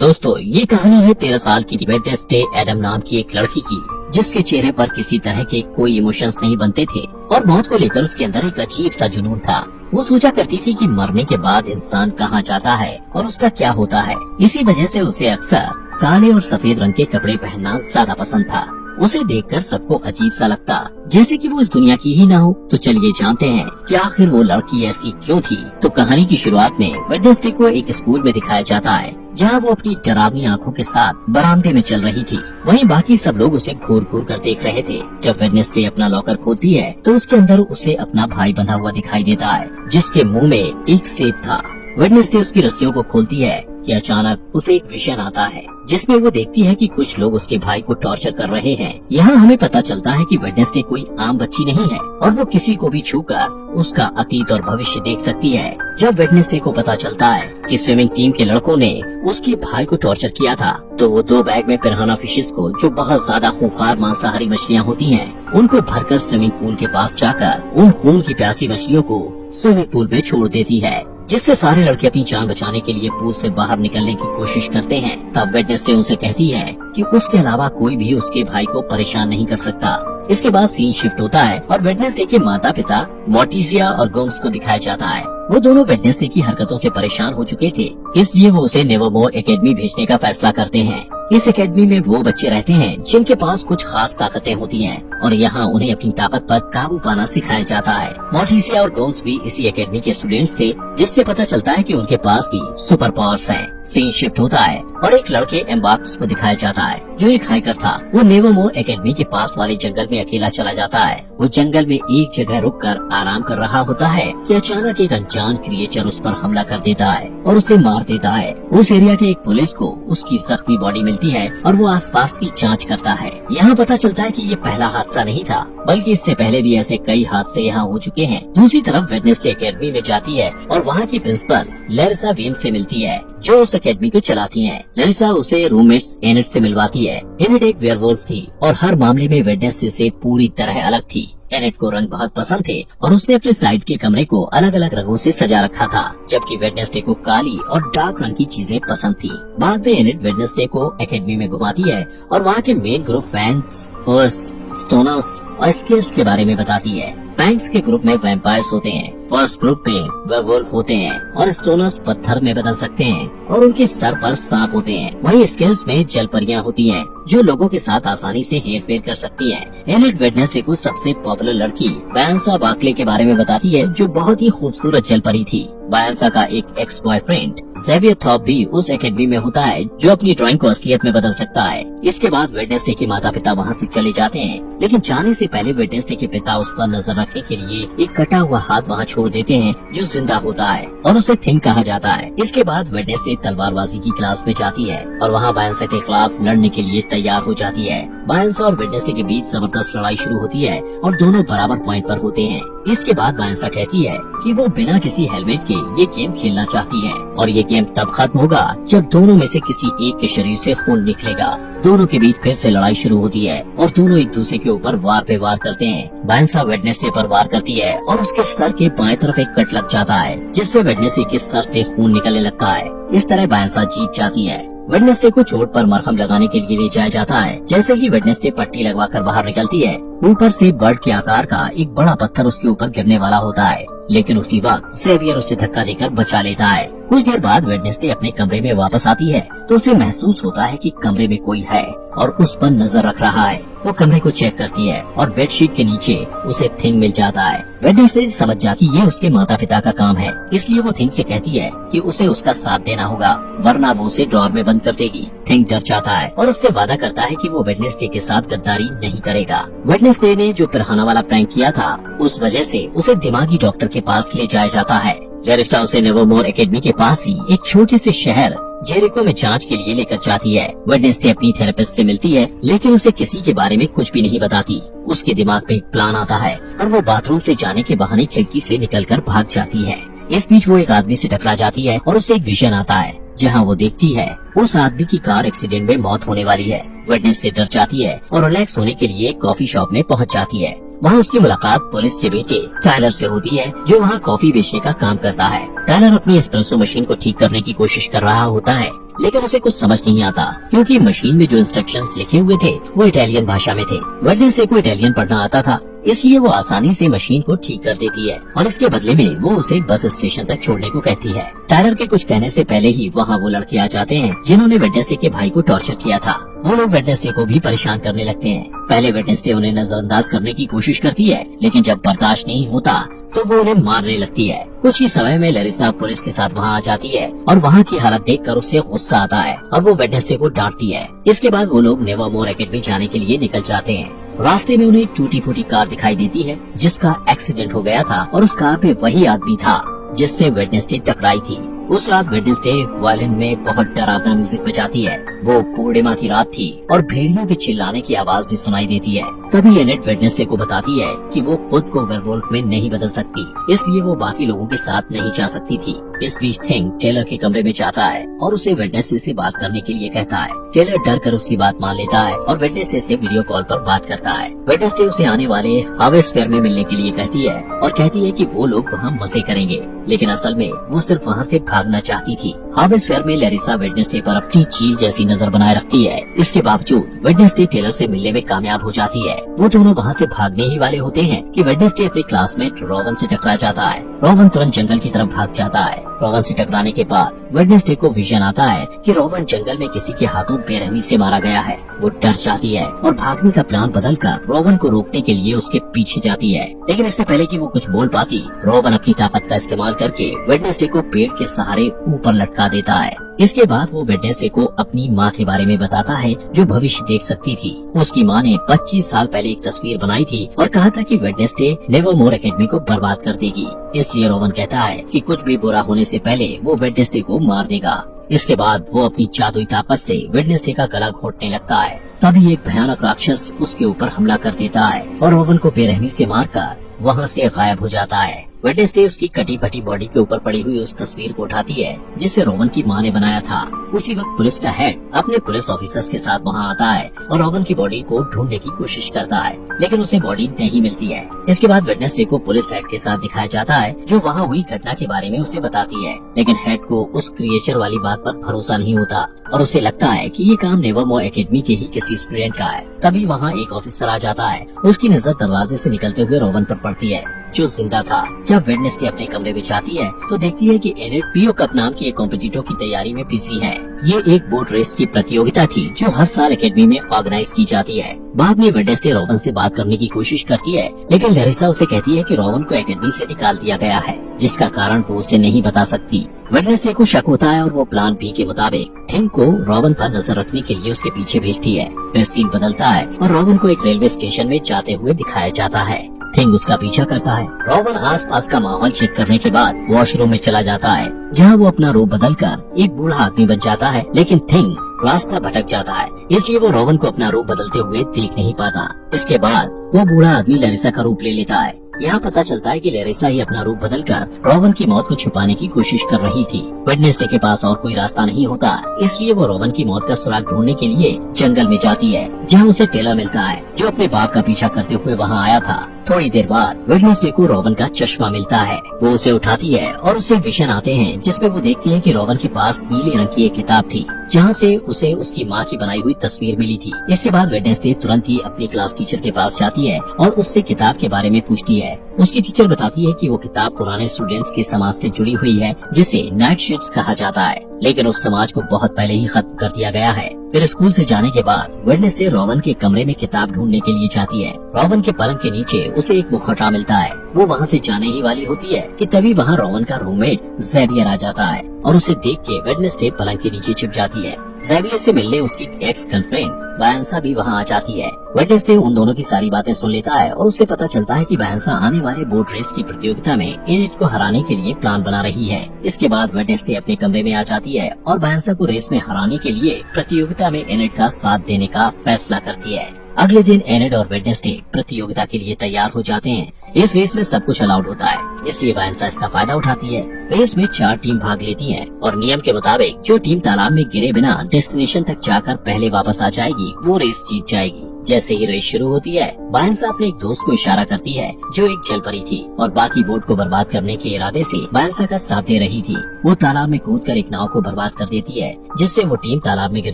दोस्तों, ये कहानी है 13 साल की वेडनेसडे एडम नाम की एक लड़की की, जिसके चेहरे पर किसी तरह के कोई इमोशंस नहीं बनते थे और मौत को लेकर उसके अंदर एक अजीब सा जुनून था। वो सोचा करती थी कि मरने के बाद इंसान कहाँ जाता है और उसका क्या होता है। इसी वजह से उसे अक्सर काले और सफेद रंग के कपड़े पहनना ज्यादा पसंद था। उसे देखकर सबको अजीब सा लगता, जैसे कि वो इस दुनिया की ही ना हो। तो चलिए जानते हैं कि आखिर वो लड़की ऐसी क्यों थी। तो कहानी की शुरुआत में वेडनेसडे को एक स्कूल में दिखाया जाता है, जहां वो अपनी डरावनी आंखों के साथ बरामदे में चल रही थी। वहीं बाकी सब लोग उसे घूर घूर कर देख रहे थे। जब वेडनेसडे अपना लॉकर खोलती है तो उसके अंदर उसे अपना भाई बंधा हुआ दिखाई देता है, जिसके मुंह में एक सेब था। वेडनेसडे उसकी रस्सियों को खोलती है कि अचानक उसे एक विजन आता है, जिसमें वो देखती है कि कुछ लोग उसके भाई को टॉर्चर कर रहे हैं। यहाँ हमें पता चलता है कि वेडनेसडे कोई आम बच्ची नहीं है और वो किसी को भी छूकर उसका अतीत और भविष्य देख सकती है। जब वेडनेसडे को पता चलता है कि स्विमिंग टीम के लड़कों ने उसके भाई को टॉर्चर किया था, तो वो 2 बैग में पिराना फिशेस को, जो बहुत ज्यादा खूंखार मांसाहारी मछलियाँ होती हैं, उनको भरकर स्विमिंग पूल के पास जाकर उन खून की प्यासी मछलियों को स्विमिंग पूल में छोड़ देती है, जिससे सारे लड़के अपनी जान बचाने के लिए पूल से बाहर निकलने की कोशिश करते हैं। तब वेडनेसडे उनसे कहती है कि उसके अलावा कोई भी उसके भाई को परेशान नहीं कर सकता। इसके बाद सीन शिफ्ट होता है और वेडनेसडे के माता पिता मोर्टिजिया और गोम्स को दिखाया जाता है। वो दोनों वेडनेसडे की हरकतों से परेशान हो चुके थे, इसलिए वो उसे नेवरमोर एकेडमी भेजने का फैसला करते हैं। इस एकेडमी में वो बच्चे रहते हैं जिनके पास कुछ खास ताकतें होती हैं और यहाँ उन्हें अपनी ताकत पर काबू पाना सिखाया जाता है। मोर्टिजिया और गोम्स भी इसी एकेडमी के स्टूडेंट्स थे, जिससे पता चलता है कि उनके पास भी सुपर पावर्स हैं। सीन शिफ्ट होता है और एक लड़के एम्बार्क्स को दिखाया जाता है, जो एक हाइकर था। वो नेवरमोर एकेडमी के पास वाले जंगल में अकेला चला जाता है। वो जंगल में एक जगह रुककर आराम कर रहा होता है कि अचानक एक अनजान क्रिएचर उस पर हमला कर देता है और उसे मार देता है। उस एरिया के एक पुलिस को उसकी जख्मी बॉडी मिलती है और वो आसपास की जांच करता है। यहाँ पता चलता है कि ये पहला हादसा नहीं था, बल्कि इससे पहले भी ऐसे कई हादसे यहाँ हो चुके हैं। दूसरी तरफ वेडनेसडे एकेडमी में जाती है और वहाँ की प्रिंसिपल लैरिसा वेम्स से मिलती है, जो उस एकेडमी को चलाती है। लैरिसा उसे रूममेट्स एनेट से मिलवाती है। एनेट एक वेयरवुल्फ थी और हर मामले में वेडनेसडे से पूरी तरह अलग थी। एनेट को रंग बहुत पसंद थे और उसने अपने साइड के कमरे को अलग अलग रंगों से सजा रखा था, जबकि वेडनेसडे को काली और डार्क रंग की चीजें पसंद थी। बाद में एनेट वेडनेसडे को एकेडमी में घुमाती है और वहाँ के मेन ग्रुप फैंग्स, फर्स, स्टोनर्स और स्केल्स के बारे में बताती है। फैंग्स के ग्रुप में वैम्पायर्स होते हैं, फर्स्ट ग्रुप में वेयरवुल्फ होते हैं और स्टोनर्स पत्थर में बदल सकते हैं और उनके सर पर सांप होते हैं। वहीं स्केल्स में जलपरियां होती हैं, जो लोगों के साथ आसानी से हेरफेर कर सकती हैं। एनेट वेडनेसडे को सबसे पॉपुलर लड़की बायंसा बार्कले के बारे में बताती है, जो बहुत ही खूबसूरत जलपरी थी। बायंसा का एक एक्स बॉयफ्रेंड ज़ेवियर थॉप भी उस एकेडमी में होता है, जो अपनी ड्राइंग को असलियत में बदल सकता है। इसके बाद वेडनेसडे के माता पिता वहाँ से चले जाते हैं, लेकिन जाने से पहले वेडनेसडे के पिता उस पर नजर रखने के लिए एक कटा हुआ हाथ वहाँ छोड़ देते हैं, जो जिंदा होता है और उसे थिंग कहा जाता है। इसके बाद वेडनेसडे तलवारबाजी की क्लास में जाती है और वहाँ बायंसा के खिलाफ लड़ने के लिए तैयार हो जाती है। बायंसा और वेडनेसडे के बीच जबरदस्त लड़ाई शुरू होती है और दोनों बराबर पॉइंट पर होते हैं। इसके बाद बायंसा कहती है कि वो बिना किसी हेलमेट के ये गेम खेलना चाहती है और ये गेम तब खत्म होगा जब दोनों में से किसी एक के शरीर से खून निकलेगा। दोनों के बीच फिर से लड़ाई शुरू होती है और दोनों एक दूसरे के ऊपर वार पे वार करते हैं। बायंसा वेडनेसडे पर वार करती है और उसके सर के बाएं तरफ एक कट लग जाता है, जिससे वेडनेसडे के सर से खून निकलने लगता है। इस तरह बायंसा जीत जाती है। वेडनेसडे को चोट पर मरहम लगाने के लिए ले जाया जाता है। जैसे ही वेडनेसडे पट्टी लगवाकर बाहर निकलती है, ऊपर से बर्ड के आकार का एक बड़ा पत्थर उसके ऊपर गिरने वाला होता है, लेकिन उसी वक्त ज़ेवियर उसे धक्का देकर बचा लेता है। कुछ देर बाद वेडनेसडे अपने कमरे में वापस आती है तो उसे महसूस होता है कि कमरे में कोई है और उस पर नजर रख रहा है। वो कमरे को चेक करती है और बेडशीट के नीचे उसे थिंग मिल जाता है। वेडनेसडे समझ जाती है ये उसके माता पिता का काम है, इसलिए वो थिंग से कहती है कि उसे उसका साथ देना होगा, वरना वो उसे ड्रॉर में बंद कर देगी। थिंग डर जाता है और उससे वादा करता है कि वो वेडनेसडे के साथ गद्दारी नहीं करेगा। वेडनेसडे ने जो पिराना वाला प्रैंक किया था, उस वजह से उसे दिमागी डॉक्टर के पास ले जाया जाता है। लैरिसा उसे नेवरमोर एकेडमी के पास ही एक छोटे से शहर जेरिको में जांच के लिए लेकर जाती है। वेडनेसडे अपनी थेरेपिस्ट से मिलती है, लेकिन उसे किसी के बारे में कुछ भी नहीं बताती। उसके दिमाग में एक प्लान आता है और वो बाथरूम से जाने के बहाने खिड़की से निकलकर भाग जाती है। इस बीच वो एक आदमी से टकरा जाती है और उसे एक विजन आता है, जहाँ वो देखती है उस आदमी की कार एक्सीडेंट में मौत होने वाली है। वेडनेसडे डर जाती है और रिलैक्स होने के लिए कॉफी शॉप में पहुँच जाती है। वहाँ उसकी मुलाकात पुलिस के बेटे टायलर से होती है, जो वहाँ कॉफी बेचने का काम करता है। टायलर अपनी एस्प्रेसो मशीन को ठीक करने की कोशिश कर रहा होता है लेकिन उसे कुछ समझ नहीं आता क्योंकि मशीन में जो इंस्ट्रक्शंस लिखे हुए थे वो इटालियन भाषा में थे। वेडनेसडे को इटालियन पढ़ना आता था, इसलिए वो आसानी से मशीन को ठीक कर देती है और इसके बदले में वो उसे बस स्टेशन तक छोड़ने को कहती है। टायलर के कुछ कहने से पहले ही वहाँ वो लड़के आ जाते हैं जिन्होंने वेडनेसडे के भाई को टॉर्चर किया था। वो लोग वेडनेसडे को भी परेशान करने लगते हैं। पहले वेडनेसडे उन्हें नजरअंदाज करने की कोशिश करती है, लेकिन जब बर्दाश्त नहीं होता तो वो उन्हें मारने लगती है। कुछ ही समय में लैरिसा पुलिस के साथ वहाँ आ जाती है और वहाँ की हालत देखकर उसे गुस्सा आता है और वो वेडनेसडे को डांटती है। इसके बाद वो लोग नेवरमोर एकेडमी जाने के लिए निकल जाते हैं। रास्ते में उन्हें एक टूटी फूटी कार दिखाई देती है जिसका एक्सीडेंट हो गया था और उस कार पे वही आदमी था जिससे वेडनेसडे टकराई थी। उस रात वेडनेसडे वायलिन में बहुत डरावना म्यूजिक बजाती है। वो पूर्णिमा की रात थी और भेड़ियों के चिल्लाने की आवाज भी सुनाई देती है। तभी एनेट वेडनेसडे को बताती है कि वो खुद को वेयरवुल्फ में नहीं बदल सकती, इसलिए वो बाकी लोगों के साथ नहीं जा सकती थी। इस बीच थिंग टेलर के कमरे में जाता है और उसे वेडनेसडे से बात करने के लिए कहता है। टेलर डर कर उसकी बात मान लेता है और वेडनेसडे से वीडियो कॉल पर बात करता है। वेडनेसडे उसे आने वाले हार्वेस्ट फेयर में मिलने के लिए कहती है और कहती है कि वो लोग वहाँ मजे करेंगे, लेकिन असल में वो सिर्फ वहाँ से भागना चाहती थी। हार्वेस्ट फेयर में लैरिसा वेडनेसडे पर अपनी चील जैसी नजर बनाए रखती है। इसके बावजूद वेडनेसडे टेलर से मिलने में कामयाब हो जाती है। वो दोनों वहाँ से भागने ही वाले होते हैं कि वेडनेसडे अपने क्लासमेट रोवन से टकरा जाता है। रोवन तुरंत जंगल की तरफ भाग जाता है। रोवन से टकराने के बाद वेडनेसडे को विजन आता है कि रोवन जंगल में किसी के हाथों बेरहमी से मारा गया है। वो डर जाती है और भागने का प्लान बदलकर रोवन को रोकने के लिए उसके पीछे जाती है, लेकिन इससे पहले कि वो कुछ बोल पाती, रोवन अपनी ताकत का इस्तेमाल करके वेडनेसडे को पेड़ के सहारे ऊपर लटका देता है। इसके बाद वो वेडनेसडे को अपनी माँ के बारे में बताता है जो भविष्य देख सकती थी। उसकी माँ ने 25 साल पहले एक तस्वीर बनाई थी और कहा था कि वेडनेसडे नेवरमोर एकेडमी को बर्बाद कर देगी। इसलिए रोवन कहता है कि कुछ भी बुरा होने से पहले वो वेडनेसडे को मार देगा। इसके बाद वो अपनी जादुई ताकत से वेडनेसडे का गला घोटने लगता है। तभी एक भयानक राक्षस उसके ऊपर हमला कर देता है और रोवन को बेरहमी से मारकर वहाँ से गायब हो जाता है। वेडनेसडे उसकी कटी फटी बॉडी के ऊपर पड़ी हुई उस तस्वीर को उठाती है जिसे रोवन की माँ ने बनाया था। उसी वक्त पुलिस का हेड अपने पुलिस ऑफिसर्स के साथ वहाँ आता है और रोवन की बॉडी को ढूंढने की कोशिश करता है, लेकिन उसे बॉडी नहीं मिलती है। इसके बाद वेडनेसडे को पुलिस हेड के साथ दिखाया जाता है जो वहाँ हुई घटना के बारे में उसे बताती है, लेकिन हेड को उस क्रिएचर वाली बात पर भरोसा नहीं होता और उसे लगता है कि ये काम नेवरमोर एकेडमी के ही किसी स्टूडेंट का है। तभी वहाँ एक ऑफिसर आ जाता है। उसकी नजर दरवाजे से निकलते हुए रोवन पर पड़ती है जो जिंदा था। जब वेडनेसडे अपने कमरे में जाती है तो देखती है कि एनेट पीओ कप नाम की एक कॉम्पिटिटर की तैयारी में बिजी है। ये एक बोट रेस की प्रतियोगिता थी जो हर साल एकेडमी में ऑर्गेनाइज की जाती है। बाद में वेडनेसडे रोवन से बात करने की कोशिश करती है, लेकिन लैरिसा उसे कहती है कि रोवन को एकेडमी से निकाल दिया गया है, जिसका कारण वो उसे नहीं बता सकती। वेडनेसडे को शक होता है और वो प्लान बी के मुताबिक थिंग को रोवन पर नजर रखने के लिए उसके पीछे भेजती है। फिर सीन बदलता है और रोवन को एक रेलवे स्टेशन में जाते हुए दिखाया जाता है। थिंग उसका पीछा करता है। रोवन आसपास का माहौल चेक करने के बाद वॉशरूम में चला जाता है, जहां वो अपना रूप बदलकर एक बूढ़ा आदमी बन जाता है, लेकिन थिंग रास्ता भटक जाता है, इसलिए वो रोवन को अपना रूप बदलते हुए देख नहीं पाता। इसके बाद वो बूढ़ा आदमी लैरिसा का रूप ले लेता है। यहाँ पता चलता है कि लैरिसा ही अपना रूप बदलकर रोवन की मौत को छुपाने की कोशिश कर रही थी। वेडनेसडे के पास और कोई रास्ता नहीं होता, इसलिए वो रोवन की मौत का सुराग ढूंढने के लिए जंगल में जाती है, जहाँ उसे टेलर मिलता है जो अपने बाप का पीछा करते हुए वहाँ आया था। थोड़ी देर बाद वेडनेसडे को रोवन का चश्मा मिलता है। वो उसे उठाती है और उसे विजन आते हैं जिसमें वो देखती है कि रोवन के पास नीले रंग की एक किताब थी जहाँ से उसे उसकी माँ की बनाई हुई तस्वीर मिली थी। इसके बाद वेडनेसडे तुरंत ही अपनी क्लास टीचर के पास जाती है और उससे किताब के बारे में पूछती है। उसकी टीचर बताती है कि वो किताब पुराने स्टूडेंट्स के समाज से जुड़ी हुई है जिसे नाइट शिफ्ट्स कहा जाता है, लेकिन उस समाज को बहुत पहले ही खत्म कर दिया गया है। फिर स्कूल से जाने के बाद वेडनेसडे रोवन के कमरे में किताब ढूंढने के लिए जाती है। रोवन के पलंग के नीचे उसे एक मुखौटा मिलता है। वो वहाँ से जाने ही वाली होती है कि तभी वहाँ रोवन का रूममेट ज़ेवियर आ जाता है और उसे देख के वेडनेसडे पलंग के नीचे छिप जाती है। ज़ेवियर से मिलने उसकी एक्स गर्लफ्रेंड वायंसा भी वहाँ आ जाती है। वेडनेसडे उन दोनों की सारी बातें सुन लेता है और उसे पता चलता है कि वायंसा आने वाले बोट रेस की प्रतियोगिता में एनेट को हराने के लिए प्लान बना रही है। इसके बाद वेडनेसडे अपने कमरे में आ जाती है और वायंसा को रेस में हराने के लिए प्रतियोगिता में एनेट का साथ देने का फैसला करती है। अगले दिन एनेट और वेडनेसडे प्रतियोगिता के लिए तैयार हो जाते हैं। इस रेस में सब कुछ अलाउड होता है, इसलिए वायंसा इसका फायदा उठाती है। रेस में 4 टीम भाग लेती हैं और नियम के मुताबिक जो टीम तालाब में गिरे बिना डेस्टिनेशन तक जाकर पहले वापस आ जाएगी वो रेस जीत जाएगी। जैसे ही रेस शुरू होती है, बायंसा अपने एक दोस्त को इशारा करती है जो एक जल परी थी और बाकी बोट को बर्बाद करने के इरादे से बायंसा का साथ दे रही थी। वो तालाब में कूदकर एक नाव को बर्बाद कर देती है, जिससे वो टीम तालाब में गिर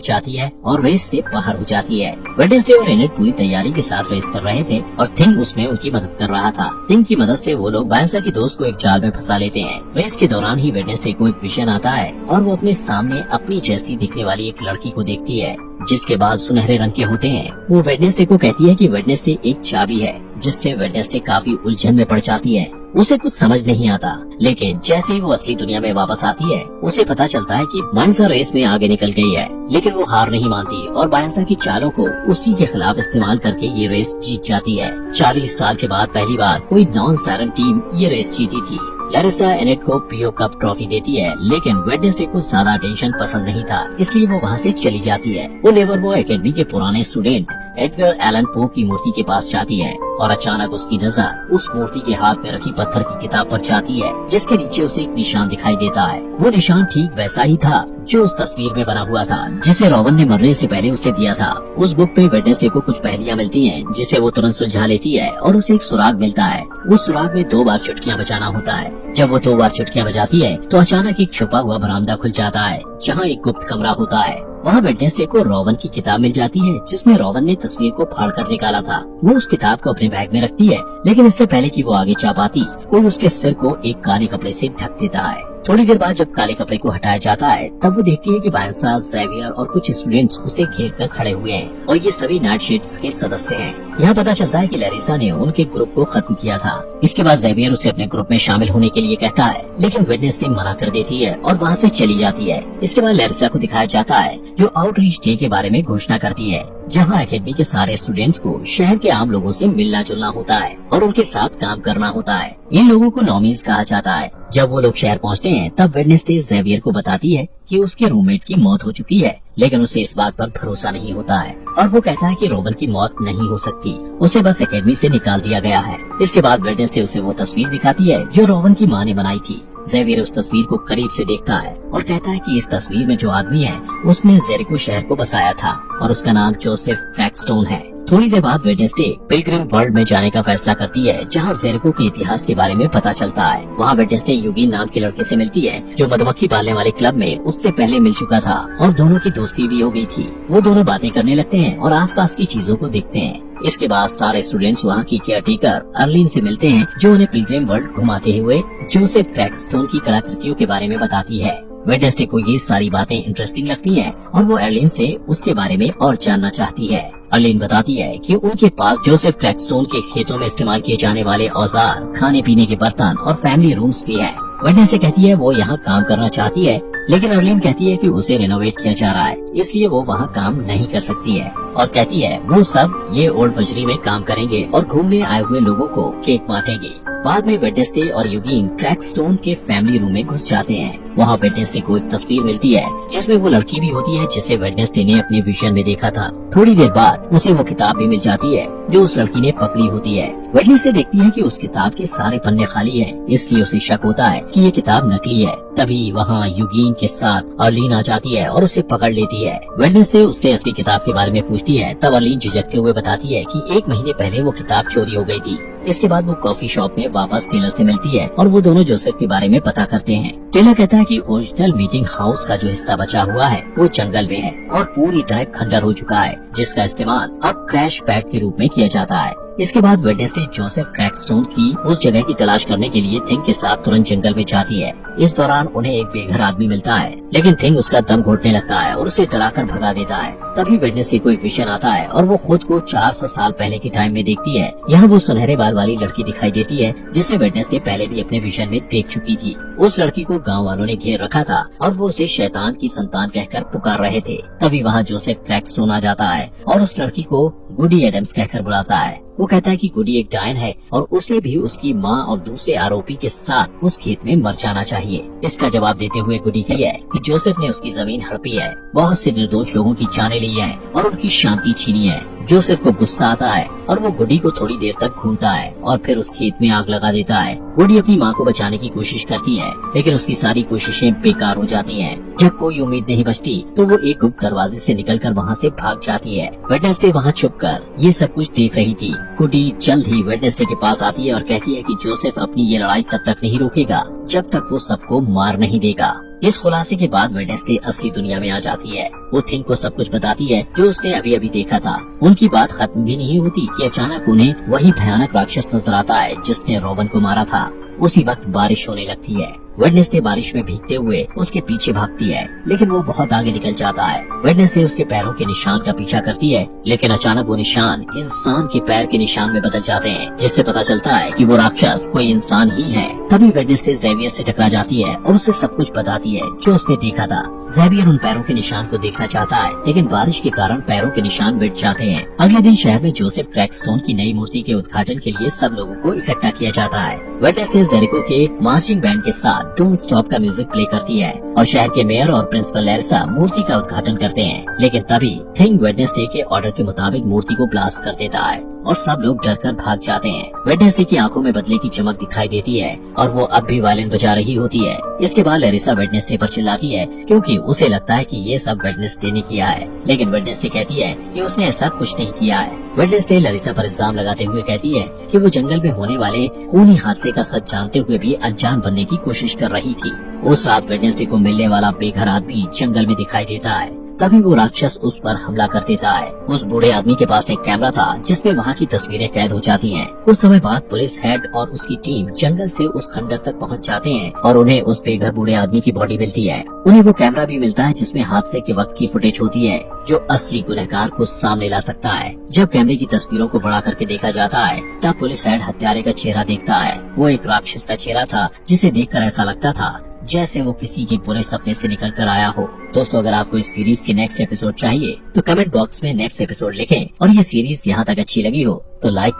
जाती है और रेस से बाहर हो जाती है। वेडनेसडे और एनेट पूरी तैयारी के साथ रेस कर रहे थे और थिंग उसमें उनकी मदद कर रहा था। थिंग की मदद से वो लोग बायंसा की दोस्त को एक जाल में फंसा लेते हैं। रेस के दौरान ही वेडनेसडे को एक विजन आता है और वो अपने सामने अपनी जैसी दिखने वाली एक लड़की को देखती है, जिसके बाल सुनहरे रंग के होते हैं। वो वेडनेसडे को कहती है कि वेडनेसडे एक चाबी है, जिससे वेडनेसडे काफी उलझन में पड़ जाती है। उसे कुछ समझ नहीं आता, लेकिन जैसे ही वो असली दुनिया में वापस आती है, उसे पता चलता है कि बायंसा रेस में आगे निकल गई है। लेकिन वो हार नहीं मानती और बायंसा की चालों को उसी के खिलाफ इस्तेमाल करके ये रेस जीत जाती है। 40 साल के बाद पहली बार कोई नॉन सायरन टीम ये रेस जीती थी। लैरिसा एनेट को पीओ कप ट्रॉफी देती है, लेकिन वेडनेसडे को ज्यादा अटेंशन पसंद नहीं था, इसलिए वो वहाँ से चली जाती है। वो नेवरवो एकेडमी के पुराने स्टूडेंट एडगर एलन पो की मूर्ति के पास जाती है और अचानक उसकी नजर उस मूर्ति के हाथ में रखी पत्थर की किताब पर जाती है, जिसके नीचे उसे एक निशान दिखाई देता है। वो निशान ठीक वैसा ही था जो उस तस्वीर में बना हुआ था, जिसे रॉबन ने मरने से पहले उसे दिया था। उस बुक में वेडनेसडे को कुछ पहेलियां मिलती हैं, जिसे वो तुरंत सुलझा लेती है और उसे एक सुराग मिलता है। उस सुराग में 2 बार चुटकियां बजाना होता है। जब वो 2 बार चुटकियां बजाती है तो अचानक एक छुपा हुआ बरामदा खुल जाता है, जहाँ एक गुप्त कमरा होता है। वहाँ वेडनेसडे को रॉबन की किताब मिल जाती है, जिसमें रॉबन ने तस्वीर को फाड़ कर निकाला था। वो उस किताब को अपने बैग में रखती है, लेकिन इससे पहले कि वो आगे जा पाती, कोई उसके सिर को एक काले कपड़े से ढक देता है। थोड़ी देर बाद जब काले कपड़े को हटाया जाता है, तब वो देखती है कि बायंसा, ज़ेवियर और कुछ स्टूडेंट्स उसे घेर कर खड़े हुए हैं और ये सभी नाइटशेड्स के सदस्य हैं। यहाँ पता चलता है कि लैरिसा ने उनके ग्रुप को खत्म किया था। इसके बाद ज़ेवियर उसे अपने ग्रुप में शामिल होने के लिए कहता है, लेकिन वेडनेसडे मना कर देती है और वहाँ से चली जाती है। इसके बाद लैरिसा को दिखाया जाता है जो आउटरीच डे के बारे में घोषणा करती है, जहाँ एकेडमी के सारे स्टूडेंट्स को शहर के आम लोगों से मिलना जुलना होता है और उनके साथ काम करना होता है। इन लोगों को नॉमीज कहा जाता है। जब वो लोग शहर पहुँचते हैं, तब वेडनेसडे ज़ेवियर को बताती है कि उसके रूममेट की मौत हो चुकी है, लेकिन उसे इस बात पर भरोसा नहीं होता है और वो कहता है कि रॉबन की मौत नहीं हो सकती, उसे बस एकेडमी से निकाल दिया गया है। इसके बाद वेडनेसडे उसे वो तस्वीर दिखाती है जो रॉबन की माँ ने बनाई थी। ज़ेवियर उस तस्वीर को करीब से देखता है और कहता है कि इस तस्वीर में जो आदमी है, उसने जेरिको शहर को बसाया था और उसका नाम जोसेफ क्रैकस्टोन है। थोड़ी देर बाद वेडनेसडे पिलग्रिम वर्ल्ड में जाने का फैसला करती है, जहाँ जेरिको के इतिहास के बारे में पता चलता है। वहाँ वेडनेसडे यूगिन नाम के लड़के से मिलती है, जो मधुमक्खी पालने वाले क्लब में उससे पहले मिल चुका था और दोनों की दोस्ती भी हो गई थी। वो दोनों बातें करने लगते हैं और आसपास की चीजों को देखते हैं। इसके बाद सारे स्टूडेंट्स वहाँ की केयरटेकर अर्लिन से मिलते हैं, जो उन्हें पिलग्रिम वर्ल्ड घुमाते हुए जोसेफ क्रैकस्टोन की कलाकृतियों के बारे में बताती है। वेडनेसडे को ये सारी बातें इंटरेस्टिंग लगती हैं और वो अर्लिन से उसके बारे में और जानना चाहती है। अर्लिन बताती है कि उनके पास जोसेफ क्रैकस्टोन के खेतों में इस्तेमाल किए जाने वाले औजार, खाने पीने के बर्तन और फैमिली रूम्स भी है। वेडनेसडे कहती है वो यहाँ काम करना चाहती है, लेकिन अर्लिन कहती है कि उसे रेनोवेट किया जा रहा है, इसलिए वो वहाँ काम नहीं कर सकती है और कहती है वो सब ये ओल्ड बजरी में काम करेंगे और घूमने आए हुए लोगों को केक बांटेंगे। बाद में वेडनेसडे और यूगिन क्रैकस्टोन के फैमिली रूम में घुस जाते हैं। वहाँ वेडनेसडे को एक तस्वीर मिलती है, जिसमें वो लड़की भी होती है जिसे वेडनेसडे ने अपने विजन में देखा था। थोड़ी देर बाद उसे वो किताब भी मिल जाती है जो उस लड़की ने पकड़ी होती है। वेडनेसडे देखती है कि उस किताब के सारे पन्ने खाली हैं, इसलिए उसे शक होता है कि ये किताब नकली है। तभी वहाँ यूगिन के साथ अर्लिन आ जाती है और उसे पकड़ लेती है। वेडनेसडे उससे असली किताब के बारे में पूछती है, तब अर्लिन झिझकते हुए बताती है कि 1 महीने पहले वो किताब चोरी हो गई थी। इसके बाद वो कॉफी शॉप में वापस टेलर से मिलती है और वो दोनों जोसेफ के बारे में पता करते हैं। टेलर कहता है कि ओरिजिनल मीटिंग हाउस का जो हिस्सा बचा हुआ है वो जंगल में है और पूरी तरह खंडर हो चुका है, जिसका इस्तेमाल अब क्रैश पैड के रूप में किया जाता है। इसके बाद वेडनेसडे जोसेफ क्रैकस्टोन की उस जगह की तलाश करने के लिए थिंग के साथ तुरंत जंगल में जाती है। इस दौरान उन्हें एक बेघर आदमी मिलता है, लेकिन थिंग उसका दम घोटने लगता है और उसे डराकर भगा देता है। तभी वेडनेसडे को एक विजन आता है और वो खुद को 400 साल पहले के टाइम में देखती है। यहाँ वो सुनहरे बाल वाली लड़की दिखाई देती है, जिसे वेडनेसडे पहले भी अपने विजन में देख चुकी थी। उस लड़की को गाँव वालों ने घेर रखा था और वो उसे शैतान की संतान कहकर पुकार रहे थे। तभी वहाँ जोसेफ क्रैकस्टोन आ जाता है और उस लड़की को गुडी एडम्स कहकर बुलाता है। वो कहता है कि गुडी एक डायन है और उसे भी उसकी माँ और दूसरे आरोपी के साथ उस खेत में मर जाना चाहिए। इसका जवाब देते हुए गुडी कहती है कि जोसेफ ने उसकी जमीन हड़पी है, बहुत से निर्दोष लोगों की जानें ली है और उनकी शांति छीनी है। जोसेफ को गुस्सा आता है और वो गुडी को थोड़ी देर तक घूमता है और फिर उस खेत में आग लगा देता है। गुडी अपनी माँ को बचाने की कोशिश करती है, लेकिन उसकी सारी कोशिशें बेकार हो जाती हैं। जब कोई उम्मीद नहीं बचती तो वो एक गुप्त दरवाजे से निकलकर वहाँ से भाग जाती है। वेडनेसडे वहाँ छुपकर ये सब कुछ देख रही थी। गुडी जल्द ही वेडनेसडे के पास आती है और कहती है कि जोसेफ अपनी ये लड़ाई तब तक नहीं रोकेगा जब तक वो सबको मार नहीं देगा। इस खुलासे के बाद वेडनेसडे असली दुनिया में आ जाती है। वो थिंग को सब कुछ बताती है जो उसने अभी अभी देखा था। उनकी बात खत्म भी नहीं होती कि अचानक उन्हें वही भयानक राक्षस नजर आता है जिसने रॉबन को मारा था। उसी वक्त बारिश होने लगती है। वेडनेसडे बारिश में भीगते हुए उसके पीछे भागती है, लेकिन वो बहुत आगे निकल जाता है। वेडनेसडे उसके पैरों के निशान का पीछा करती है, लेकिन अचानक वो निशान इंसान के पैर के निशान में बदल जाते हैं, जिससे पता चलता है कि वो राक्षस कोई इंसान ही है। तभी वेडनेसडे ज़ेवियर से टकरा जाती है और उसे सब कुछ बताती है जो उसने देखा था। ज़ेवियर उन पैरों के निशान को देखना चाहता है, लेकिन बारिश के कारण पैरों के निशान मिट जाते हैं। अगले दिन शहर में जोसेफ क्रैकस्टोन की नई मूर्ति के उद्घाटन के लिए सब लोगों को इकट्ठा किया जाता है। वेडनेसडे जेरिको के मार्चिंग बैंड के साथ डोंट स्टॉप का म्यूजिक प्ले करती है और शहर के मेयर और प्रिंसिपल लैरिसा मूर्ति का उद्घाटन करते हैं। लेकिन तभी थिंग वेडनेसडे के ऑर्डर के मुताबिक मूर्ति को ब्लास्ट कर देता है और सब लोग डरकर भाग जाते हैं। वेडनेसडे की आंखों में बदले की चमक दिखाई देती है और वो अब भी वायलिन बजा रही होती है। इसके बाद लैरिसा वेडनेसडे पर चिल्लाती है क्योंकि उसे लगता है कि ये सब वेडनेसडे ने किया है, लेकिन वेडनेसडे कहती है कि उसने ऐसा कुछ नहीं किया है। वेडनेसडे लैरिसा पर इल्जाम लगाते हुए कहती है कि वो जंगल में होने वाले खूनी हादसे का सच जानते हुए भी अनजान बनने की कोशिश कर रही थी। उस रात वेडनेसडे को मिलने वाला बेघर आदमी जंगल में दिखाई देता है। तभी वो राक्षस उस पर हमला कर देता है। उस बूढ़े आदमी के पास एक कैमरा था जिसमें वहाँ की तस्वीरें कैद हो जाती हैं। कुछ समय बाद पुलिस हेड और उसकी टीम जंगल से उस खंडर तक पहुँच जाते हैं और उन्हें उस बेघर बूढ़े आदमी की बॉडी मिलती है। उन्हें वो कैमरा भी मिलता है जिसमें हादसे के वक्त की फुटेज होती है जो असली गुनहगार को सामने ला सकता है। जब कैमरे की तस्वीरों को बड़ा करके देखा जाता है तब पुलिस हेड हत्यारे का चेहरा देखता है। वो एक राक्षस का चेहरा था जिसे देखकर ऐसा लगता था जैसे वो किसी के बुरे सपने से निकल कर आया हो। दोस्तों, अगर आपको इस सीरीज के नेक्स्ट एपिसोड चाहिए तो कमेंट बॉक्स में नेक्स्ट एपिसोड लिखें और ये सीरीज यहाँ तक अच्छी लगी हो तो लाइक